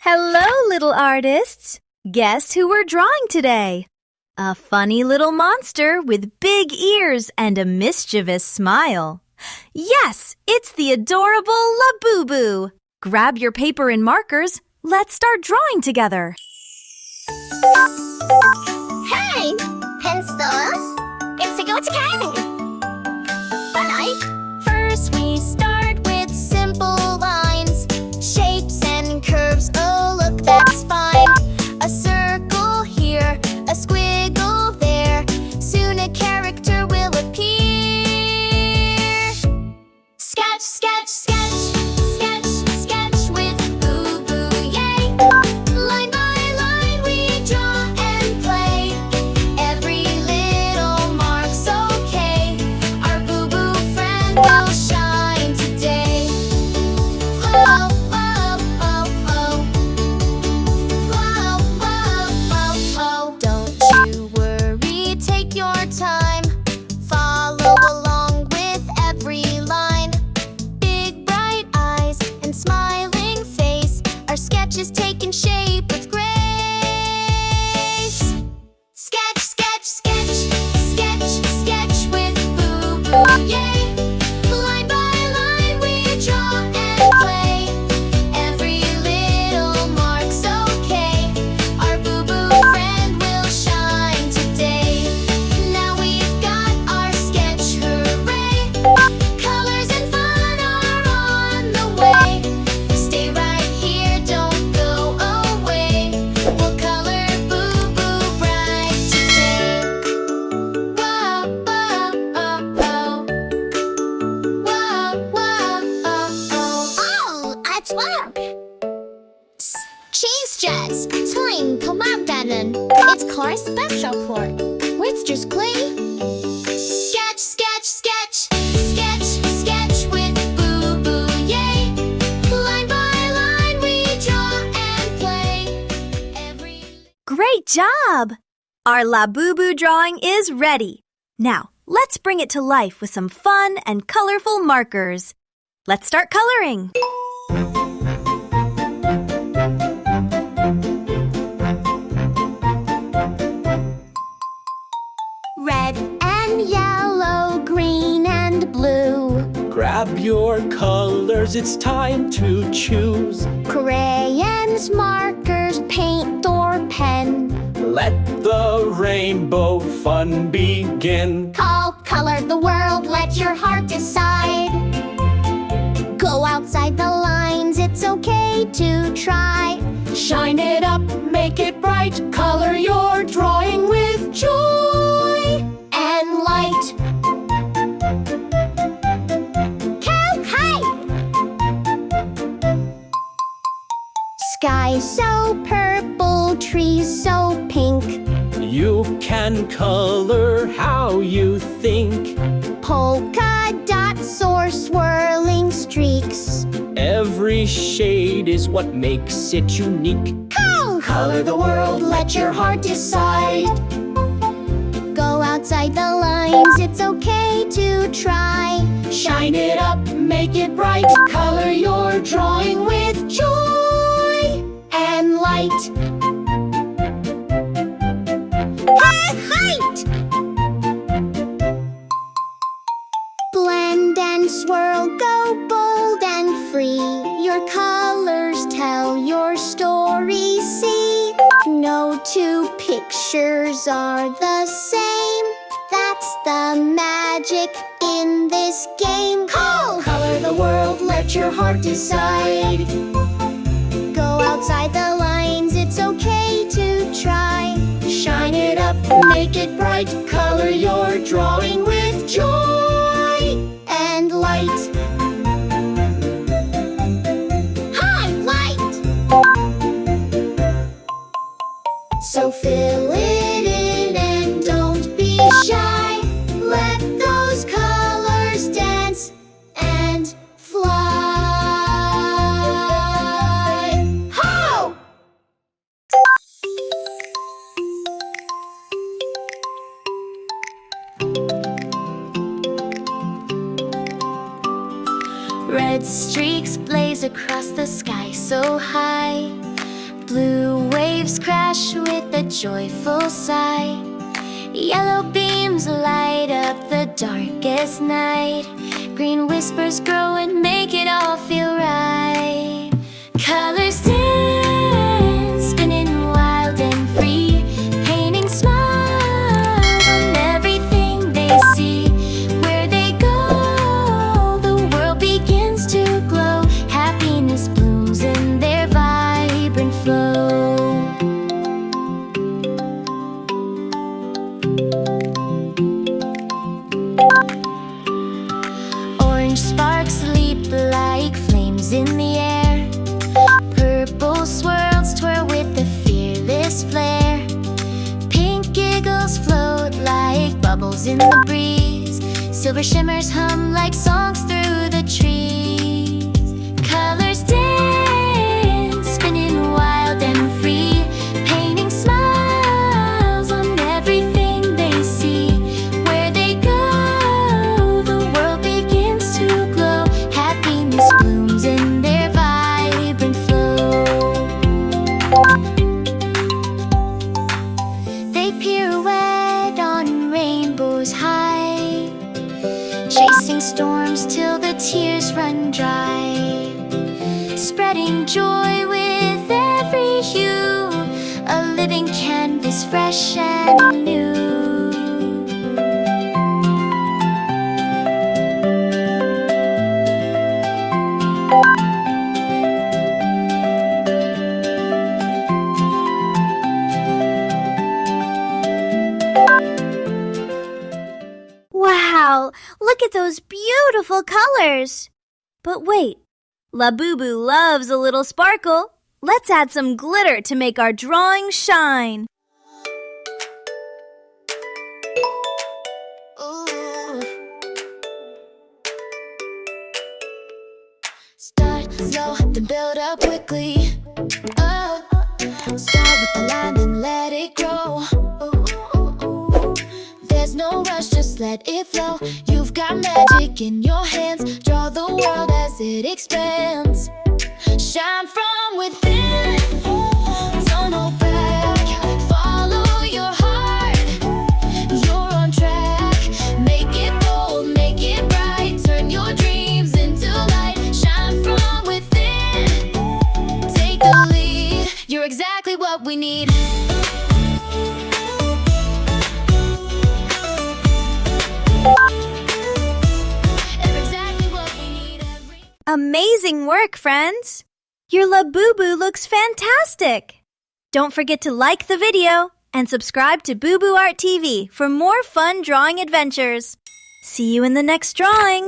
Hello, little artists! Guess who we're drawing today? A funny little monster with big ears and a mischievous smile. Yes, it's the adorable Labubu! Grab your paper and markers. Let's start drawing together. Hey! Pencils? It's a go to First we start with simple lines, shapes and curves, oh look, that's fine. A circle here, a squiggle there, soon a character will appear. Sketch, sketch, sketch, sketch, sketch with Boo Boo, yay! Line by line we draw and play. Every little mark's okay. Our Boo Boo friend will shine today. Whoa, whoa, whoa, whoa. Whoa, whoa, whoa, whoa. Don't you worry, take your time. Follow along with every line. Big bright eyes and smiling face. Our sketch is taking shape with grace. Sketch, sketch, sketch, sketch, sketch with Boo Boo, yay! Line by line we draw and play. Every little mark's okay. Our Boo Boo friend will shine today. Now we've got our sketch, hooray! Colors and fun are on the way. Stay right here, don't go away. We'll color Boo Boo bright today. Whoa, whoa, oh, oh. Whoa, whoa, oh, oh. Oh, let's work! Cheese jets, twinklemardaden. It's car special port. Let's just play. Sketch, sketch, sketch, sketch, sketch with Boo Boo, yay! Line by line we draw and play. Great job! Our Labubu drawing is ready. Now, let's bring it to life with some fun and colorful markers. Let's start coloring. Red and yellow, green and blue. Grab your colors, it's time to choose. Crayons, markers, paint or pen. Let the rainbow fun begin. Color the world, let your heart decide. Go outside the lines, it's okay to try. Shine it up, make it bright. Color your drawing with joy And light. Cowhide! Sky so purple, trees so pink. You can color how you think. Polka dots or swirling streaks. Every shade is what makes it unique. Color the world, let your heart decide. Go outside the lines, it's okay to try. Shine it up, make it bright. Color your drawing with joy And light. Height! Blend and swirl, go bold and free. Your colors tell your story, see. No two pictures are the same. That's the magic in this game. Color the world, let your heart decide. Go outside the lines, it's okay to try. Shine it up, make it bright. Color your drawing with joy And light. Highlight. So fill it in and don't be shy. Let those colors dance and fly. Ho! Red streaks blaze across the sky so high. joyful sight. Yellow beams light up the darkest night. Green whispers grow and make it all feel right. Colors dance, spinning wild and free, painting smiles on everything they see. Where they go, the world begins to glow. Happiness blooms in their vibrant flow. Orange sparks leap like flames in the air. Purple swirls twirl with a fearless flare. Pink giggles float like bubbles in the breeze. Silver shimmers hum like songs through the trees. Colors dance, spinning wild and free, painting smiles on everything they see. Where they go, the world begins to glow. Happiness blooms in their vibrant flow. They pirouette on rainbows high, chasing storms till the tears run dry. Spreading joy with every hue, a living canvas fresh and new. Wow, look at those beautiful colors! But wait, Labubu loves a little sparkle. Let's add some glitter to make our drawing shine. Ooh. Start slow, then build up quickly. Oh, start with the line, then let it grow. There's no rush, just let it flow. You've got magic in your hands. Draw the world as it expands. Shine from within. Don't hold back. Follow your heart. You're on track. Make it bold, make it bright. Turn your dreams into light. Shine from within. Take the lead. You're exactly what we need. Amazing work, friends! Your Labubu looks fantastic! Don't forget to like the video and subscribe to Boo Boo Art TV for more fun drawing adventures. See you in the next drawing!